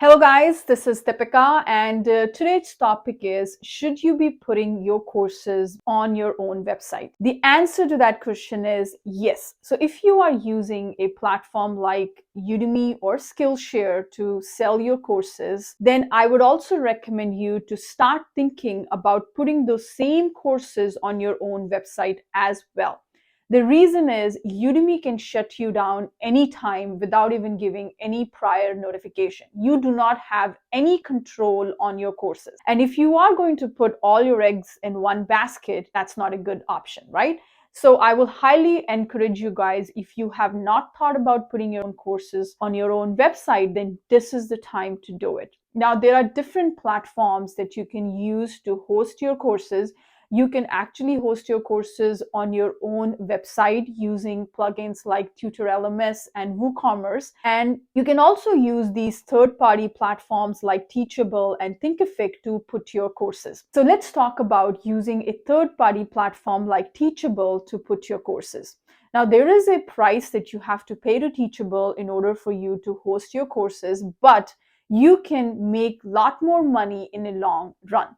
Hello guys, this is Deepika and today's topic is, should you be putting your courses on your own website? The answer to that question is yes. So if you are using a platform like Udemy or Skillshare to sell your courses, then I would also recommend you to start thinking about putting those same courses on your own website as well. The reason is Udemy can shut you down anytime without even giving any prior notification. You do not have any control on your courses. And if you are going to put all your eggs in one basket, that's not a good option, right? So I will highly encourage you guys, if you have not thought about putting your own courses on your own website, then this is the time to do it. Now, there are different platforms that you can use to host your courses. You can actually host your courses on your own website using plugins like TutorLMS and WooCommerce. And you can also use these third-party platforms like Teachable and Thinkific to put your courses. So let's talk about using a third-party platform like Teachable to put your courses. Now, there is a price that you have to pay to Teachable in order for you to host your courses, but you can make a lot more money in a long run.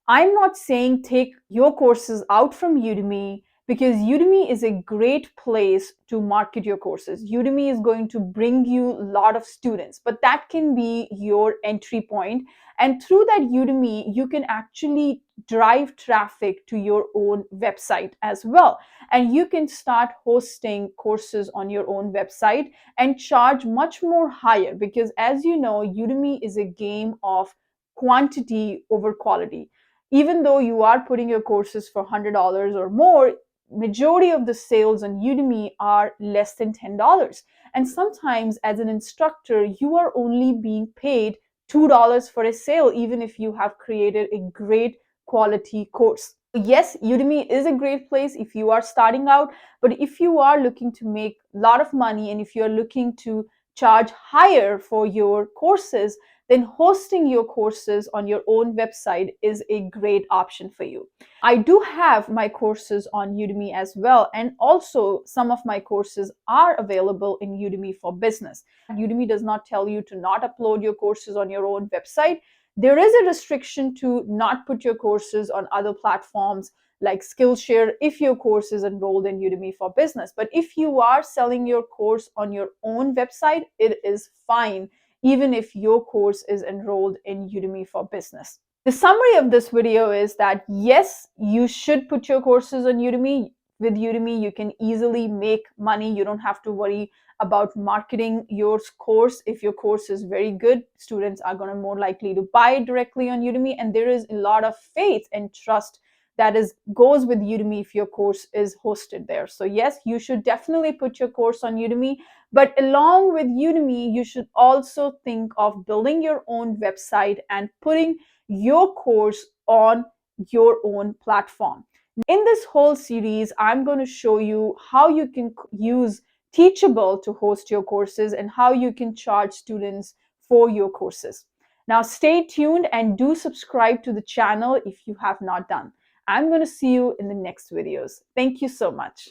I'm not saying take your courses out from Udemy, because Udemy is a great place to market your courses. Udemy is going to bring you a lot of students, but that can be your entry point. And through that Udemy, you can actually drive traffic to your own website as well. And you can start hosting courses on your own website and charge much more higher, because as you know, Udemy is a game of quantity over quality. Even though you are putting your courses for $100 or more, majority of the sales on Udemy are less than $10. And sometimes as an instructor, you are only being paid $2 for a sale, even if you have created a great quality course. Yes, Udemy is a great place if you are starting out, but if you are looking to make a lot of money and if you're looking to charge higher for your courses, then hosting your courses on your own website is a great option for you. I do have my courses on Udemy as well, and also some of my courses are available in Udemy for Business. Udemy does not tell you to not upload your courses on your own website. There is a restriction to not put your courses on other platforms like Skillshare if your course is enrolled in Udemy for Business. But if you are selling your course on your own website, it is fine, even if your course is enrolled in Udemy for Business. The summary of this video is that yes, you should put your courses on Udemy. With Udemy, you can easily make money. You don't have to worry about marketing your course. If your course is very good, students are going to more likely to buy it directly on Udemy. And there is a lot of faith and trust that goes with Udemy if your course is hosted there. So yes, you should definitely put your course on Udemy, but along with Udemy, you should also think of building your own website and putting your course on your own platform. In this whole series, I'm going to show you how you can use Teachable to host your courses and how you can charge students for your courses. Now stay tuned and do subscribe to the channel if you have not done. I'm going to see you in the next videos. Thank you so much.